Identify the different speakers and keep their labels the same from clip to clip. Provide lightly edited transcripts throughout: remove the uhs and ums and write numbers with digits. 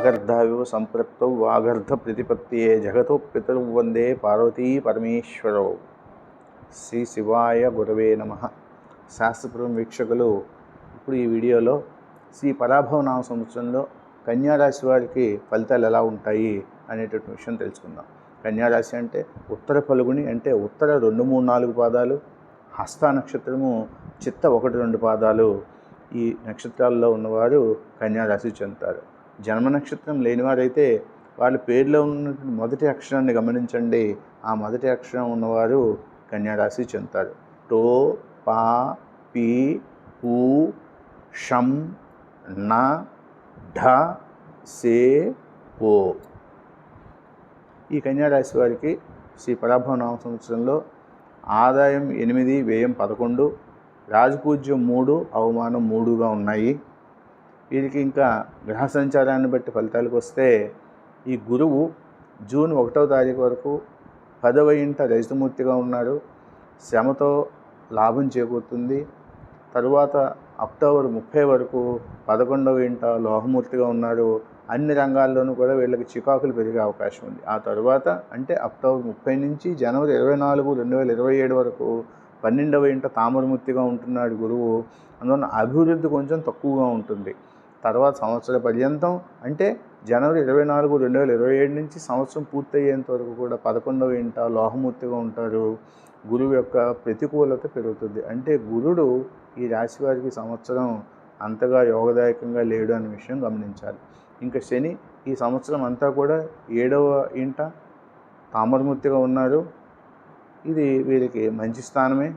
Speaker 1: వాగర్ధావివ సంపృక్తౌ వాగర్ధ ప్రతిపత్తియే జగతో పితరు వందే పార్వతీ పరమేశ్వరౌ. శ్రీ శివాయ గురవే నమః. శాస్త్రపురం వీక్షకులు, ఇప్పుడు ఈ వీడియోలో శ్రీ పరాభవ నామ సంవత్సరంలో కన్యారాశి వారికి ఫలితాలు ఎలా ఉంటాయి అనేటటువంటి విషయం తెలుసుకుందాం. కన్యారాశి అంటే ఉత్తర ఫల్గుని, అంటే ఉత్తర 2, 3, 4 పాదాలు, హస్త నక్షత్రము, చిత్త 1, 2 పాదాలు, ఈ నక్షత్రాల్లో ఉన్నవారు కన్యారాశి చెందుతారు. జన్మ నక్షత్రం లేనివారైతే వాళ్ళ పేరులో ఉన్నటువంటి మొదటి అక్షరాన్ని గమనించండి. ఆ మొదటి అక్షరం ఉన్నవారు కన్యారాశి చెందుతారు. టో, పా, పీ, పూ, షం, న, ఢ, సే, ఓ. ఈ కన్యారాశి వారికి శ్రీ పరాభవ నామ సంవత్సరంలో ఆదాయం 8, వ్యయం 11, రాజపూజ్యం 3, అవమానం 3గా ఉన్నాయి. వీరికి ఇంకా గ్రహ సంచారాన్ని బట్టి ఫలితాలకు వస్తే, ఈ గురువు జూన్ 1వ తారీఖు వరకు 10వ ఇంట రజితమూర్తిగా ఉన్నారు. శ్రమతో లాభం చేకూరుతుంది. తరువాత అక్టోబర్ 30 వరకు 11వ ఇంట లోహమూర్తిగా ఉన్నారు. అన్ని రంగాల్లోనూ కూడా వీళ్ళకి చికాకులు పెరిగే అవకాశం ఉంది. ఆ తరువాత అంటే అక్టోబర్ 30 నుంచి జనవరి 24, 2027 వరకు 12వ ఇంట తామరమూర్తిగా ఉంటున్నాడు గురువు. అందువల్ల అభివృద్ధి కొంచెం తక్కువగా ఉంటుంది. తర్వాత సంవత్సర పర్యంతం అంటే జనవరి 24, 2027 నుంచి సంవత్సరం పూర్తయ్యేంత వరకు కూడా 11వ ఇంట లోహమూర్తిగా ఉంటారు. గురువు యొక్క ప్రతికూలత పెరుగుతుంది. అంటే గురుడు ఈ రాశి వారికి సంవత్సరం అంతగా యోగదాయకంగా లేడు అనే విషయం గమనించాలి. ఇంకా శని ఈ సంవత్సరం అంతా కూడా 7వ ఇంట తామరమూర్తిగా ఉన్నారు. ఇది వీరికి మంచి స్థానమే.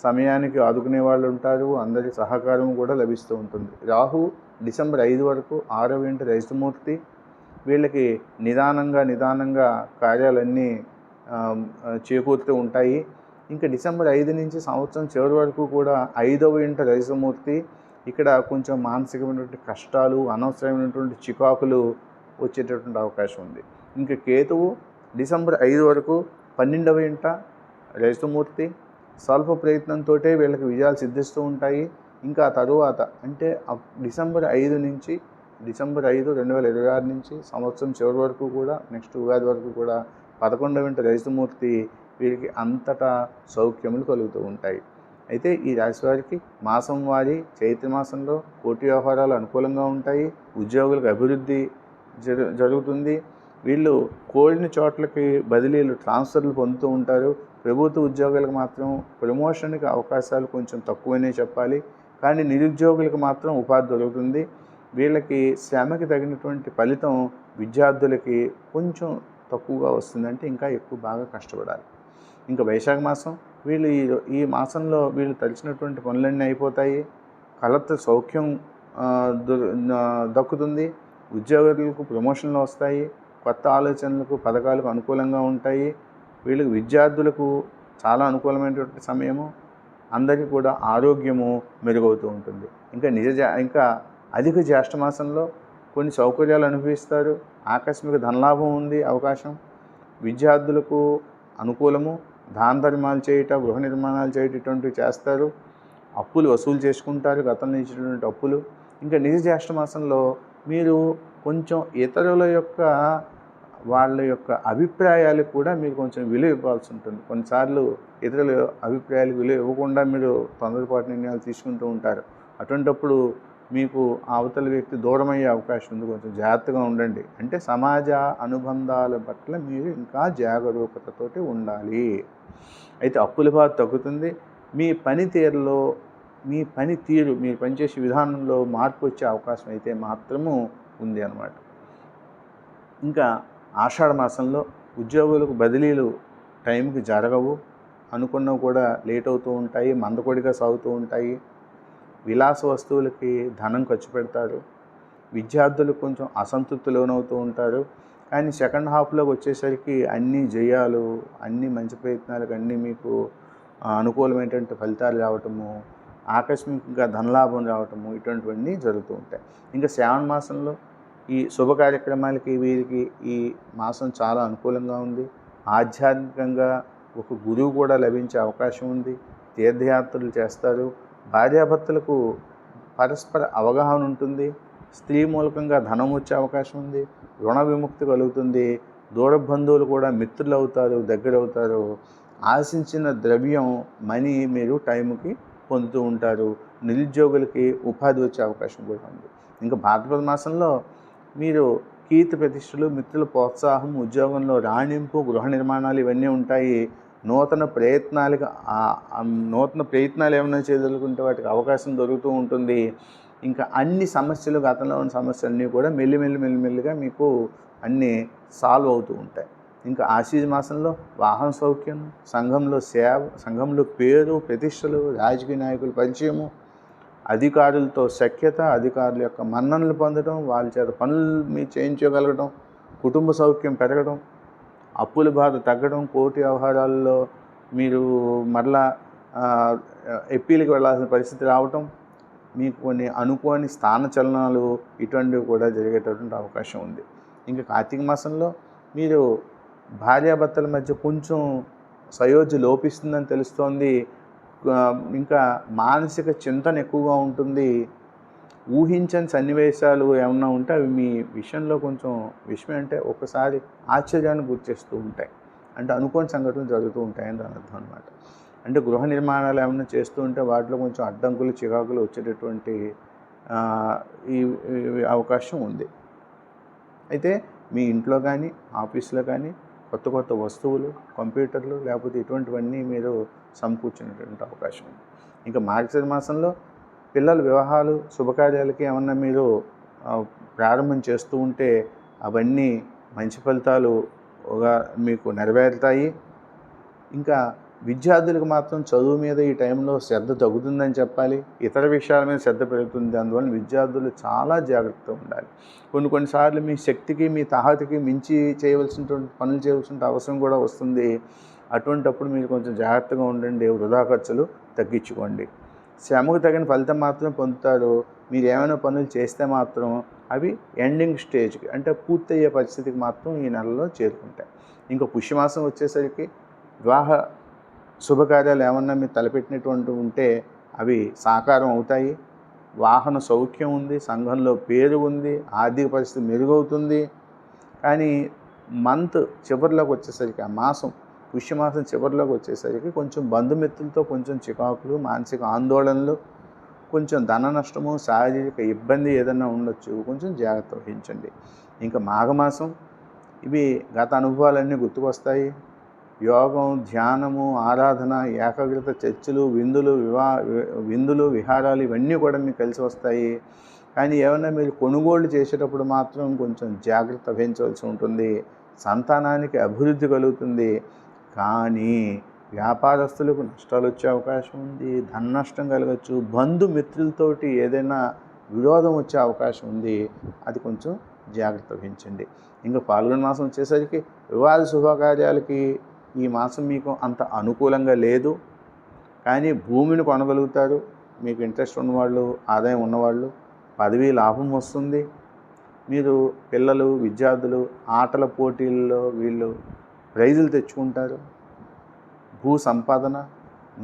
Speaker 1: సమయానికి ఆదుకునే వాళ్ళు ఉంటారు. అందరి సహకారం కూడా లభిస్తూ ఉంటుంది. రాహు డిసెంబర్ 5 వరకు 6వ ఇంట రజితమూర్తి. వీళ్ళకి నిదానంగా కార్యాలన్నీ చేకూరుతూ ఉంటాయి. ఇంకా డిసెంబర్ 5 నుంచి సంవత్సరం చివరి వరకు కూడా 5వ ఇంట రజితమూర్తి. ఇక్కడ కొంచెం మానసికమైనటువంటి కష్టాలు, అనవసరమైనటువంటి చికాకులు వచ్చేటటువంటి అవకాశం ఉంది. ఇంకా కేతువు డిసెంబర్ 5 వరకు 12వ ఇంట రజితమూర్తి. స్వల్ప ప్రయత్నంతో వీళ్ళకి విజయాలు సిద్ధిస్తూ ఉంటాయి. ఇంకా తరువాత అంటే డిసెంబర్ 5 నుంచి డిసెంబర్ 5, 2026 నుంచి సంవత్సరం చివరి వరకు కూడా నెక్స్ట్ ఉగాది వరకు కూడా 11వ ఇంట రజితమూర్తి. వీరికి అంతటా సౌఖ్యములు కలుగుతూ ఉంటాయి. అయితే ఈ రాశి వారికి మాసం వారి చైత్ర మాసంలో కోటి వ్యవహారాలు అనుకూలంగా ఉంటాయి. ఉద్యోగులకు అభివృద్ధి జరుగుతుంది. వీళ్ళు కోరిన చోట్లకి బదిలీలు, ట్రాన్స్ఫర్లు పొందుతూ ఉంటారు. ప్రభుత్వ ఉద్యోగులకు మాత్రం ప్రమోషన్కి అవకాశాలు కొంచెం తక్కువనే చెప్పాలి. కానీ నిరుద్యోగులకు మాత్రం ఉపాధి దొరుకుతుంది. వీళ్ళకి శ్రమకి తగినటువంటి ఫలితం విద్యార్థులకి కొంచెం తక్కువగా వస్తుందంటే ఇంకా ఎక్కువ బాగా కష్టపడాలి. ఇంకా వైశాఖ మాసం, వీళ్ళు ఈ మాసంలో వీళ్ళు తలిచినటువంటి పనులన్నీ అయిపోతాయి. కలత్ర సౌఖ్యం దక్కుతుంది. ఉద్యోగులకు ప్రమోషన్లు వస్తాయి. కొత్త ఆలోచనలకు, పథకాలకు అనుకూలంగా ఉంటాయి. వీళ్ళకి విద్యార్థులకు చాలా అనుకూలమైనటువంటి సమయము. అందరికీ కూడా ఆరోగ్యము మెరుగవుతూ ఉంటుంది. ఇంకా అధిక జ్యేష్ఠ మాసంలో కొన్ని సౌకర్యాలు అనుభవిస్తారు. ఆకస్మిక ధనలాభం ఉంది అవకాశం. విద్యార్థులకు అనుకూలము. దాన ధర్మాలు చేయట, గృహ నిర్మాణాలు చేయటం ఇటువంటివి చేస్తారు. అప్పులు వసూలు చేసుకుంటారు, గతంలో ఇచ్చినటువంటి అప్పులు. ఇంకా నిజ జ్యేష్ఠ మాసంలో మీరు కొంచెం ఇతరుల యొక్క వాళ్ళ యొక్క అభిప్రాయాలకు కూడా మీరు కొంచెం విలువ ఇవ్వాల్సి ఉంటుంది. కొన్నిసార్లు ఇతరుల అభిప్రాయాలకు విలువ ఇవ్వకుండా మీరు తొందరపాటు నిర్ణయాలు తీసుకుంటూ ఉంటారు. అటువంటిప్పుడు మీకు అవతల వ్యక్తి దూరమయ్యే అవకాశం ఉంది. కొంచెం జాగ్రత్తగా ఉండండి. అంటే సమాజ అనుబంధాల పట్ల మీరు ఇంకా జాగరూకతతోటి ఉండాలి. అయితే అప్పుల బాధ తగ్గుతుంది. మీ పనితీరులో, మీరు పనిచేసే విధానంలో మార్పు వచ్చే అవకాశం అయితే మాత్రము ఉంది అన్నమాట. ఇంకా ఆషాఢ మాసంలో ఉద్యోగులకు బదిలీలు టైంకి జరగవు. అనుకున్నవి కూడా లేట్ అవుతూ ఉంటాయి. మందకొడిగా సాగుతూ ఉంటాయి. విలాస వస్తువులకి ధనం ఖర్చు పెడతారు. విద్యార్థులు కొంచెం అసంతృప్తి లోనవుతూ ఉంటారు. కానీ సెకండ్ హాఫ్లోకి వచ్చేసరికి అన్ని జయాలు, అన్ని మంచి ప్రయత్నాలకు అన్నీ మీకు అనుకూలమైనటువంటి ఫలితాలు రావటము, ఆకస్మికంగా ధనలాభం రావటము, ఇటువంటివన్నీ జరుగుతూ ఉంటాయి. ఇంకా శ్రావణ మాసంలో ఈ శుభ కార్యక్రమాలకి వీరికి ఈ మాసం చాలా అనుకూలంగా ఉంది. ఆధ్యాత్మికంగా ఒక గురువు కూడా లభించే అవకాశం ఉంది. తీర్థయాత్రలు చేస్తారు. భార్యాభర్తలకు పరస్పర అవగాహన ఉంటుంది. స్త్రీ మూలకంగా ధనం వచ్చే అవకాశం ఉంది, రుణ విముక్తి కలుగుతుంది, దూర బంధువులు కూడా మిత్రులు అవుతారు, దగ్గర అవుతారు, ఆశించిన ద్రవ్యం మనీ మీరు టైంకి పొందుతూ ఉంటారు, నిరుద్యోగులకి ఉపాధి వచ్చే అవకాశం కూడా ఉంది. ఇంకా భాద్రపద మాసంలో మీరు కీర్తి ప్రతిష్టలు, మిత్రుల ప్రోత్సాహం, ఉద్యోగంలో రాణింపు, గృహ నిర్మాణాలు ఇవన్నీ ఉంటాయి. నూతన ప్రయత్నాలు ఏమైనా చేయగలుగుతుంటే వాటికి అవకాశం దొరుకుతూ ఉంటుంది. ఇంకా అన్ని సమస్యలు, గతంలో ఉన్న సమస్యలన్నీ కూడా మెల్లిమెల్లిగా మీకు అన్నీ సాల్వ్ అవుతూ ఉంటాయి. ఇంకా ఆశ్వీజ మాసంలో వాహన సౌఖ్యం, సంఘంలో సేవ, సంఘంలో పేరు ప్రతిష్టలు, రాజకీయ నాయకుల పరిచయము, అధికారులతో సఖ్యత, అధికారుల యొక్క మన్ననలు పొందడం, వాళ్ళ చేత పనులు మీరు చేయించగలగడం, కుటుంబ సౌఖ్యం పెరగడం, అప్పుల బాధ తగ్గడం, కోర్టు వ్యవహారాల్లో మీరు మరలా ఎప్పీలకు వెళ్ళాల్సిన పరిస్థితి రావటం, మీకు కొన్ని అనుకోని స్థానచలనాలు ఇటువంటివి కూడా జరిగేటటువంటి అవకాశం ఉంది. ఇంకా కార్తీక మాసంలో మీరు భార్యాభర్తల మధ్య కొంచెం సయోధ్య లోపిస్తుందని తెలుస్తోంది. ఇంకా మానసిక చింతన ఎక్కువగా ఉంటుంది. ఊహించని సన్నివేశాలు ఏమన్నా ఉంటే అవి మీ విషయంలో కొంచెం విషయం అంటే ఒకసారి ఆశ్చర్యాన్ని గుర్తిస్తూ ఉంటాయి. అంటే అనుకోని సంఘటనలు జరుగుతూ ఉంటాయని దాని అర్థం అనమాట. అంటే గృహ నిర్మాణాలు ఏమైనా చేస్తూ ఉంటే వాటిలో కొంచెం అడ్డంకులు, చికాకులు వచ్చేటటువంటి ఈ అవకాశం ఉంది. అయితే మీ ఇంట్లో కానీ ఆఫీస్లో కానీ కొత్త వస్తువులు, కంప్యూటర్లు లేకపోతే ఇటువంటివన్నీ మీరు సమకూర్చునేటువంటి అవకాశం ఉంది. ఇంకా మార్గశిర మాసంలో పిల్లల వివాహాలు, శుభకార్యాలకి ఏమన్నా మీరు ప్రారంభం చేస్తూ ఉంటే అవన్నీ మంచి ఫలితాలుగా మీకు నెరవేరుతాయి. ఇంకా విద్యార్థులకు మాత్రం చదువు మీద ఈ టైంలో శ్రద్ధ తగ్గుతుందని చెప్పాలి. ఇతర విషయాల మీద శ్రద్ధ పెరుగుతుంది. అందువల్ల విద్యార్థులు చాలా జాగ్రత్తగా ఉండాలి. కొన్నిసార్లు మీ శక్తికి, మీ తాహతకి మించి చేయవలసినటువంటి పనులు చేయవలసిన అవసరం కూడా వస్తుంది. అటువంటప్పుడు మీరు కొంచెం జాగ్రత్తగా ఉండండి. వృధా ఖర్చులు తగ్గించుకోండి. శ్రమకు తగిన ఫలితం మాత్రం పొందుతారు. మీరు ఏమైనా పనులు చేస్తే మాత్రం అవి ఎండింగ్ స్టేజ్కి అంటే పూర్తయ్యే పరిస్థితికి మాత్రం ఈ నెలలో చేరుకుంటాయి. ఇంకా పుష్యమాసం వచ్చేసరికి వివాహ శుభకార్యాలు ఏమన్నా మీరు తలపెట్టినటువంటి ఉంటే అవి సాకారం అవుతాయి. వాహన సౌఖ్యం ఉంది, సంఘంలో పేరు ఉంది, ఆర్థిక పరిస్థితి మెరుగవుతుంది. కానీ మంత్ చివరిలోకి వచ్చేసరికి ఆ మాసం పుష్యమాసం చివరిలోకి వచ్చేసరికి కొంచెం బంధుమిత్రులతో కొంచెం చికాకులు, మానసిక ఆందోళనలు, కొంచెం ధన నష్టము, శారీరక ఇబ్బంది ఏదైనా ఉండొచ్చు. కొంచెం జాగ్రత్త వహించండి. ఇంకా మాఘమాసం ఇవి గత అనుభవాలన్నీ గుర్తుకొస్తాయి. యోగం, ధ్యానము, ఆరాధన, ఏకాగ్రత, చర్చలు, విందులు, విహారాలు ఇవన్నీ కూడా మీకు కలిసి వస్తాయి. కానీ ఏమైనా మీరు కొనుగోళ్ళు చేసేటప్పుడు మాత్రం కొంచెం జాగ్రత్త వహించవలసి ఉంటుంది. సంతానానికి అభివృద్ధి కలుగుతుంది. కానీ వ్యాపారస్తులకు నష్టాలు వచ్చే అవకాశం ఉంది, ధన నష్టం కలగచ్చు, బంధుమిత్రులతోటి ఏదైనా విరోధం వచ్చే అవకాశం ఉంది. అది కొంచెం జాగ్రత్త వహించండి. ఇంకా పాల్గొన మాసం వచ్చేసరికి వివాహ శుభకార్యాలకి ఈ మాసం మీకు అంత అనుకూలంగా లేదు. కానీ భూమిని కొనగలుగుతారు. మీకు ఇంట్రెస్ట్ ఉన్నవాళ్ళు, ఆదాయం ఉన్నవాళ్ళు, పదవీ లాభం వస్తుంది. మీరు పిల్లలు, విద్యార్థులు ఆటల పోటీల్లో వీళ్ళు ప్రైజులు తెచ్చుకుంటారు. భూ సంపాదన,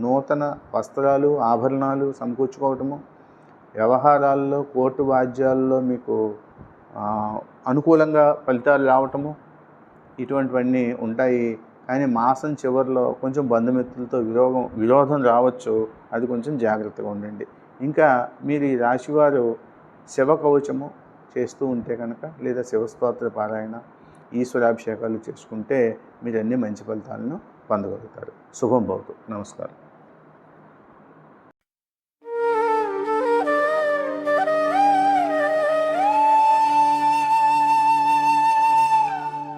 Speaker 1: నూతన వస్త్రాలు, ఆభరణాలు సమకూర్చుకోవటము, వ్యవహారాల్లో, కోర్టు వాద్యాల్లో మీకు అనుకూలంగా ఫలితాలు రావటము ఇటువంటివన్నీ ఉంటాయి. కానీ మాసం చివరిలో కొంచెం బంధుమిత్రులతో విరోధం రావచ్చు. అది కొంచెం జాగ్రత్తగా ఉండండి. ఇంకా మీరు ఈ రాశివారు శివ కవచము చేస్తూ ఉంటే కనుక లేదా శివస్తోత్ర పారాయణ, ఈశ్వరాభిషేకాలు చేసుకుంటే మీరు అన్ని మంచి ఫలితాలను పొందగలుగుతారు. శుభం భవతు. నమస్కారం.